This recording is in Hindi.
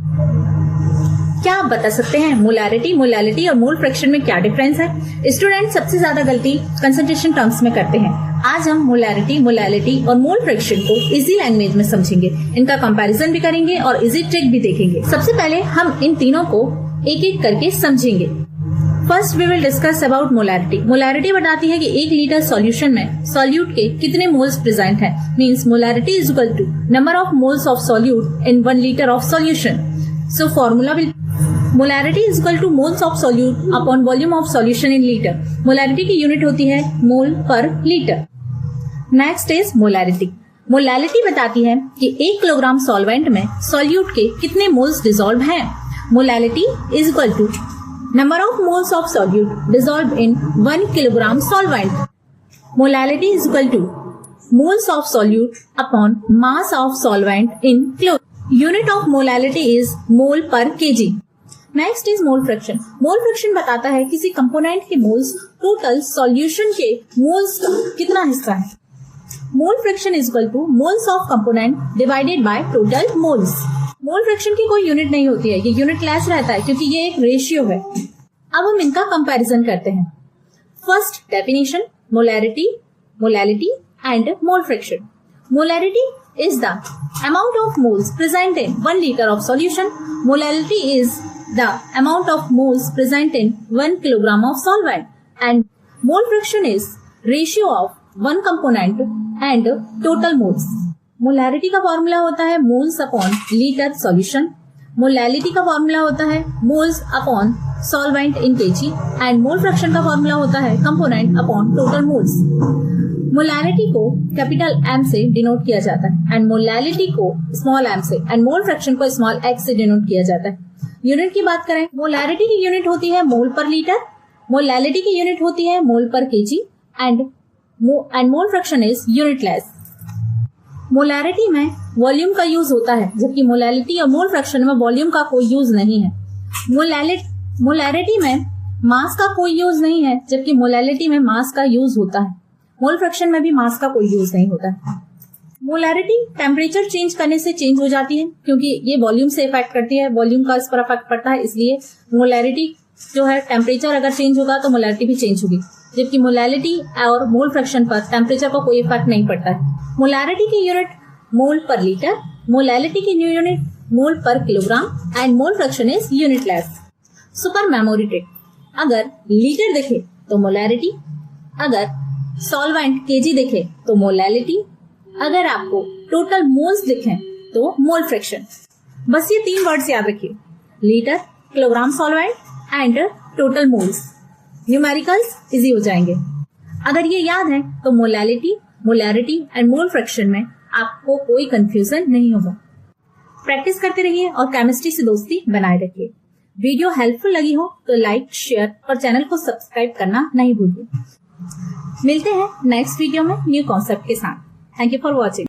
क्या आप बता सकते हैं मोलैलिटी और मोल फ्रैक्शन में क्या डिफरेंस है? स्टूडेंट सबसे ज्यादा गलती कंसंट्रेशन टर्म्स में करते हैं। आज हम मोलैलिटी और मोल फ्रैक्शन को इजी लैंग्वेज में समझेंगे, इनका कंपैरिजन भी करेंगे और इजी ट्रिक भी देखेंगे। सबसे पहले हम इन तीनों को एक एक करके समझेंगे। First we will discuss about molarity. Molarity बताती है कि 1 लीटर सॉल्यूशन में सॉल्यूट के कितने मोल्स प्रेजेंट हैं। Means molarity is equal to number of moles of solute in 1 litre of solution. So formula will molarity is equal to moles of solute upon volume of solution in litre. मोलैरिटी की यूनिट होती है mole per litre. Next is molarity. Molality बताती है कि 1 किलोग्राम सॉल्वेंट में सॉल्यूट के कितने मोल्स डिसॉल्व हैं। Molality is equal to number of moles of solute dissolved in 1 kilogram solvent. Molality is equal to moles of solute upon mass of solvent in kilo. Unit of molality is mole per kg. Next is mole fraction. Mole fraction बताता है किसी कंपोनेंट के मोल्स टोटल सॉल्यूशन के मोल्स का कितना हिस्सा है। Mole fraction is equal to moles of component divided by total moles. Mole fraction की कोई यूनिट नहीं होती है, ये यूनिटलेस रहता है क्योंकि ये एक रेशियो है। अब हम इनका कंपैरिजन करते हैं। First definition molality and mole fraction. Molarity is the amount of moles present in 1 litre of solution. Molality is the amount of moles present in 1 kilogram of solvent and mole fraction is ratio of 1 component and total moles. Molarity का फॉर्मूला होता है moles upon litre solution. Molality का फॉर्मूला होता है moles upon solvent in KG and mole fraction का फॉर्मूला होता है component upon total moles. Molality को कैपिटल M से डिनोट किया जाता है एंड मोलैलिटी को स्मॉल m से एंड मोल फ्रैक्शन को स्मॉल x से डिनोट किया जाता है। यूनिट की बात करें, मोलैरिटी की यूनिट होती है मोल पर लीटर, मोलैलिटी की यूनिट होती है मोल पर KG and mole fraction is unitless. Molarity में वॉल्यूम का यूज होता है जबकि मोलैलिटी और मोल फ्रैक्शन में वॉल्यूम का कोई यूज नहीं है। मोलैरिटी में मास का कोई यूज नहीं है जबकि मोलैलिटी में मास का यूज होता है। मोल फ्रैक्शन में भी मास का कोई यूज नहीं होता है। मोलैरिटी टेम्परेचर चेंज करने से चेंज हो जाती है क्योंकि ये वॉल्यूम से इफेक्ट करती है, वॉल्यूम का इस पर इफेक्ट पड़ता है, इसलिए मोलैरिटी जो है टेम्परेचर अगर चेंज होगा तो मोलैरिटी भी चेंज होगी, जबकि मोलैलिटी और मोल फ्रैक्शन पर टेम्परेचर का कोई इफेक्ट नहीं पड़ता है। मोलैरिटी की unit mole per litre, molality की यूनिट मोल पर kilogram and mole fraction is unitless. Super memory trick. अगर लीटर दिखे तो मोलैरिटी, अगर सॉल्वेंट केजी दिखे तो मोलैलिटी, अगर आपको टोटल मोल्स दिखे तो मोल फ्रैक्शन। बस ये 3 वर्ड्स याद रखिए, litre, kilogram solvent and total moles. Numericals easy हो जाएंगे। अगर ये याद है तो मोलैरिटी एंड मोल फ्रैक्शन में आपको कोई कंफ्यूजन नहीं होगा। प्रैक्टिस करते रहिए और केमिस्ट्री से दोस्ती बनाए रखिए। वीडियो हेल्पफुल लगी हो तो लाइक, शेयर और चैनल को सब्सक्राइब करना नहीं भूलिए। मिलते हैं नेक्स्ट वीडियो में न्यू कॉन्सेप्ट के साथ। Thank you for watching.